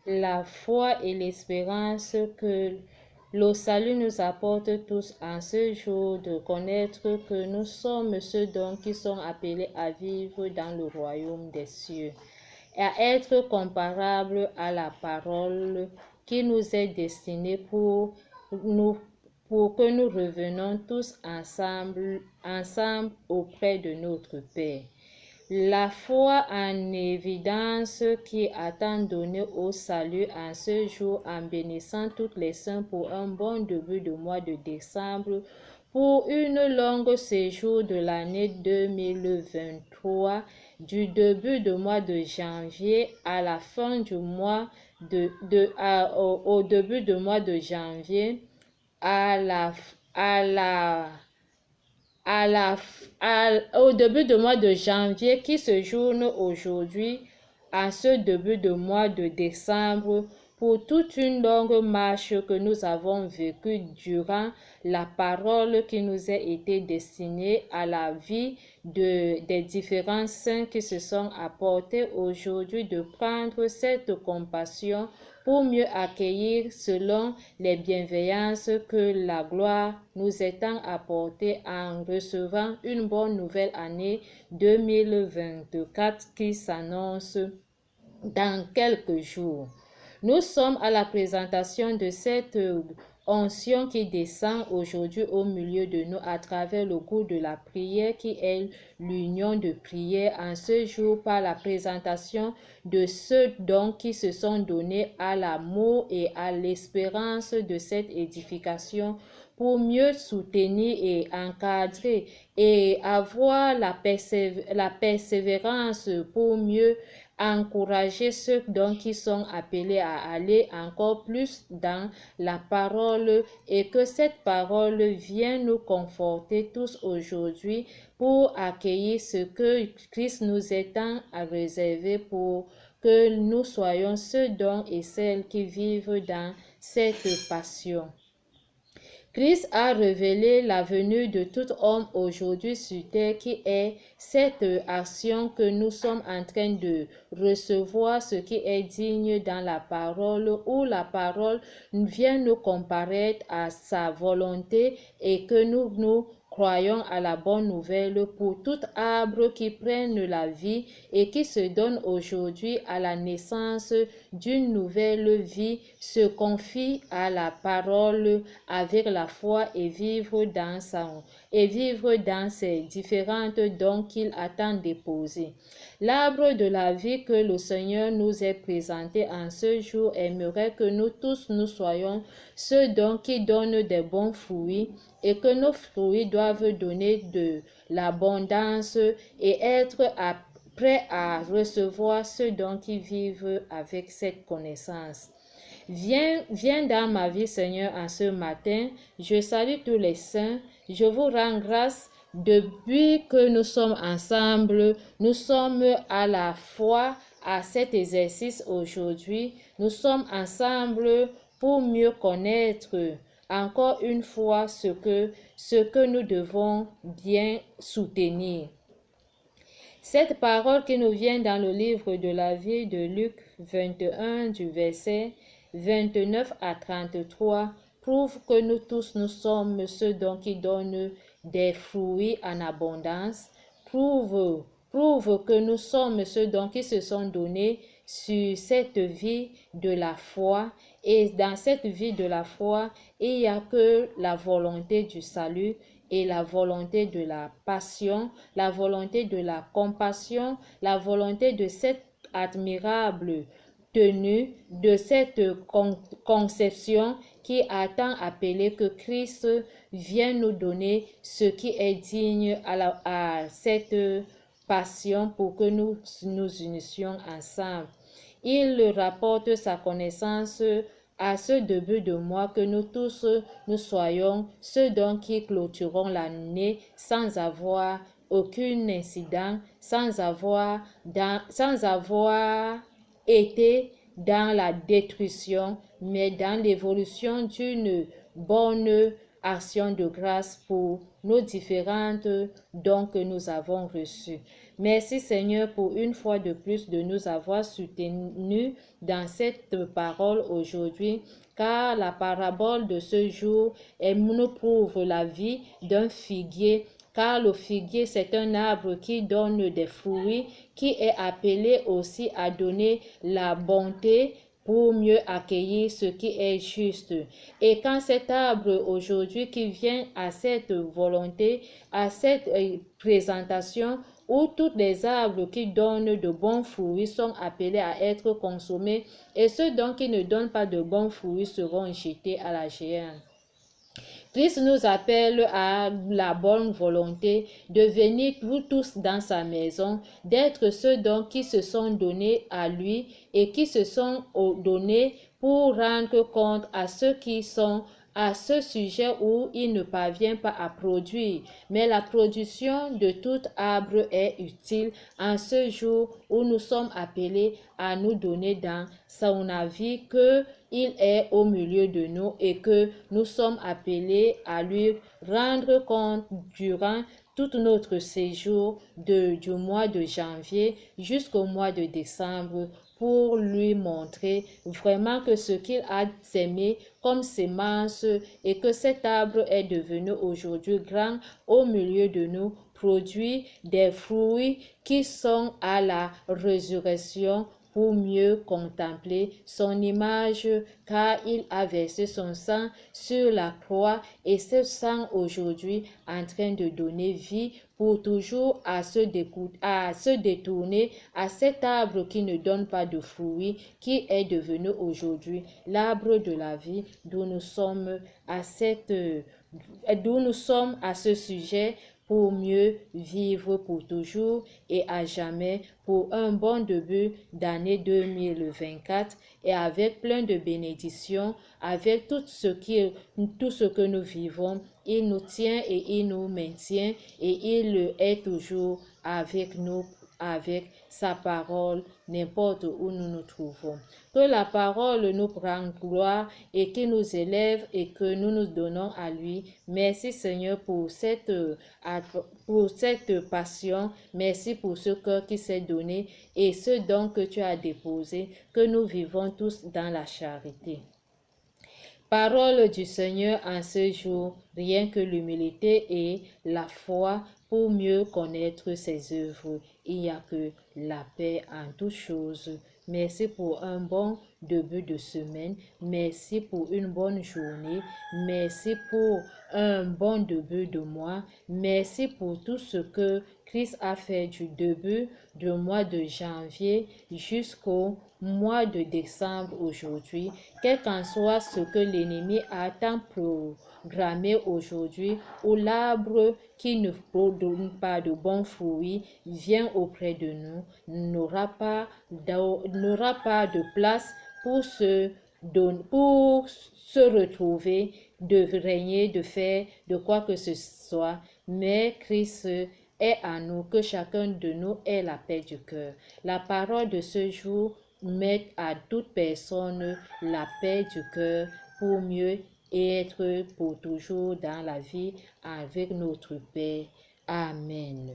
la foi et l'espérance que le salut nous apporte tous en ce jour de connaître que nous sommes ceux donc qui sont appelés à vivre dans le royaume des cieux et à être comparables à la parole qui nous est destinée pour que nous revenions tous ensemble auprès de notre Père. La foi en évidence qui attend donner au salut en ce jour en bénissant tous les saints pour un bon début de mois de décembre, pour une longue séjour de l'année 2023, du début du mois de janvier à la fin du mois au début du mois de janvier au début du mois de janvier qui se journe aujourd'hui à ce début de mois de décembre pour toute une longue marche que nous avons vécue durant la parole qui nous a été destinée à la vie des différents saints qui se sont apportés aujourd'hui, de prendre cette compassion pour mieux accueillir selon les bienveillances que la gloire nous étant apportée en recevant une bonne nouvelle année 2024 qui s'annonce dans quelques jours. Nous sommes à la présentation de cette onction qui descend aujourd'hui au milieu de nous à travers le cours de la prière qui est l'union de prière en ce jour par la présentation de ceux donc qui se sont donnés à l'amour et à l'espérance de cette édification pour mieux soutenir et encadrer et avoir la persévérance pour mieux encourager ceux donc qui sont appelés à aller encore plus dans la parole et que cette parole vienne nous conforter tous aujourd'hui pour accueillir ce que Christ nous étend à réserver pour que nous soyons ceux dont et celles qui vivent dans cette passion. Christ a révélé la venue de tout homme aujourd'hui sur terre qui est cette action que nous sommes en train de recevoir, ce qui est digne dans la parole, où la parole vient nous comparaître à sa volonté et que nous croyons à la bonne nouvelle pour tout arbre qui prenne la vie et qui se donne aujourd'hui à la naissance d'une nouvelle vie, se confie à la parole avec la foi et vivre dans ces différentes dons qu'il attend déposer. L'arbre de la vie que le Seigneur nous est présenté en ce jour aimerait que nous tous nous soyons ceux dons qui donnent des bons fruits et que nos fruits doivent donner de l'abondance et être prêts à recevoir ceux dont qui vivent avec cette connaissance. Viens dans ma vie, Seigneur, en ce matin. Je salue tous les saints. Je vous rends grâce depuis que nous sommes ensemble. Nous sommes à la fois à cet exercice aujourd'hui. Nous sommes ensemble pour mieux connaître encore une fois ce que nous devons bien soutenir. Cette parole qui nous vient dans le livre de la vie de Luc 21 du verset 29 à 33 prouve que nous tous nous sommes ceux dont qui donnent des fruits en abondance, prouve que nous sommes ceux dont qui se sont donnés sur cette vie de la foi, et dans cette vie de la foi, il n'y a que la volonté du salut et la volonté de la passion, la volonté de la compassion, la volonté de cette admirable tenue, de cette conception qui attend appeler que Christ vienne nous donner ce qui est digne à cette passion pour que nous nous unissions ensemble. Il rapporte sa connaissance à ce début de mois que nous tous nous soyons ceux dont qui clôturons l'année sans avoir aucun incident, sans avoir été dans la détruction, mais dans l'évolution d'une bonne action de grâce pour nos différentes dons que nous avons reçus. Merci Seigneur pour une fois de plus de nous avoir soutenus dans cette parole aujourd'hui, car la parabole de ce jour nous prouve la vie d'un figuier, car le figuier c'est un arbre qui donne des fruits, qui est appelé aussi à donner la bonté pour mieux accueillir ce qui est juste. Et quand cet arbre aujourd'hui qui vient à cette volonté, à cette présentation, où tous les arbres qui donnent de bons fruits sont appelés à être consommés, et ceux donc qui ne donnent pas de bons fruits seront jetés à la géhenne. Christ nous appelle à la bonne volonté de venir tous dans sa maison, d'être ceux donc qui se sont donnés à lui et qui se sont donnés pour rendre compte à ceux qui sont à ce sujet où il ne parvient pas à produire. Mais la production de tout arbre est utile en ce jour où nous sommes appelés à nous donner dans son avis qu'il est au milieu de nous et que nous sommes appelés à lui rendre compte durant tout notre séjour du mois de janvier jusqu'au mois de décembre, pour lui montrer vraiment que ce qu'il a semé comme sémence et que cet arbre est devenu aujourd'hui grand au milieu de nous, produit des fruits qui sont à la résurrection pour mieux contempler son image, car il a versé son sang sur la croix et ce sang aujourd'hui en train de donner vie pour toujours à se détourner à cet arbre qui ne donne pas de fruits, qui est devenu aujourd'hui l'arbre de la vie, d'où nous sommes à ce sujet pour mieux vivre pour toujours et à jamais, pour un bon début d'année 2024 et avec plein de bénédictions, avec tout ce que nous vivons. Il nous tient et il nous maintient et il est toujours avec nous, avec sa parole, n'importe où nous nous trouvons. Que la parole nous prenne gloire et qu'il nous élève et que nous nous donnons à lui. Merci Seigneur pour cette passion. Merci pour ce cœur qui s'est donné et ce don que tu as déposé, que nous vivons tous dans la charité. Parole du Seigneur en ce jour, rien que l'humilité et la foi pour mieux connaître ses œuvres. Il n'y a que la paix en toutes choses. Merci pour un bon début de semaine. Merci pour une bonne journée. Merci pour un bon début de mois. Merci pour tout ce que Christ a fait du début du mois de janvier jusqu'au mois de décembre aujourd'hui. Quel qu'en soit ce que l'ennemi a tant programmé aujourd'hui, où l'arbre qui ne donne pas de bons fruits vient auprès de nous, n'aura pas de place pour se retrouver, de régner, de faire de quoi que ce soit, mais Christ est à nous, que chacun de nous ait la paix du cœur. La parole de ce jour met à toute personne la paix du cœur pour mieux être pour toujours dans la vie avec notre Père. Amen.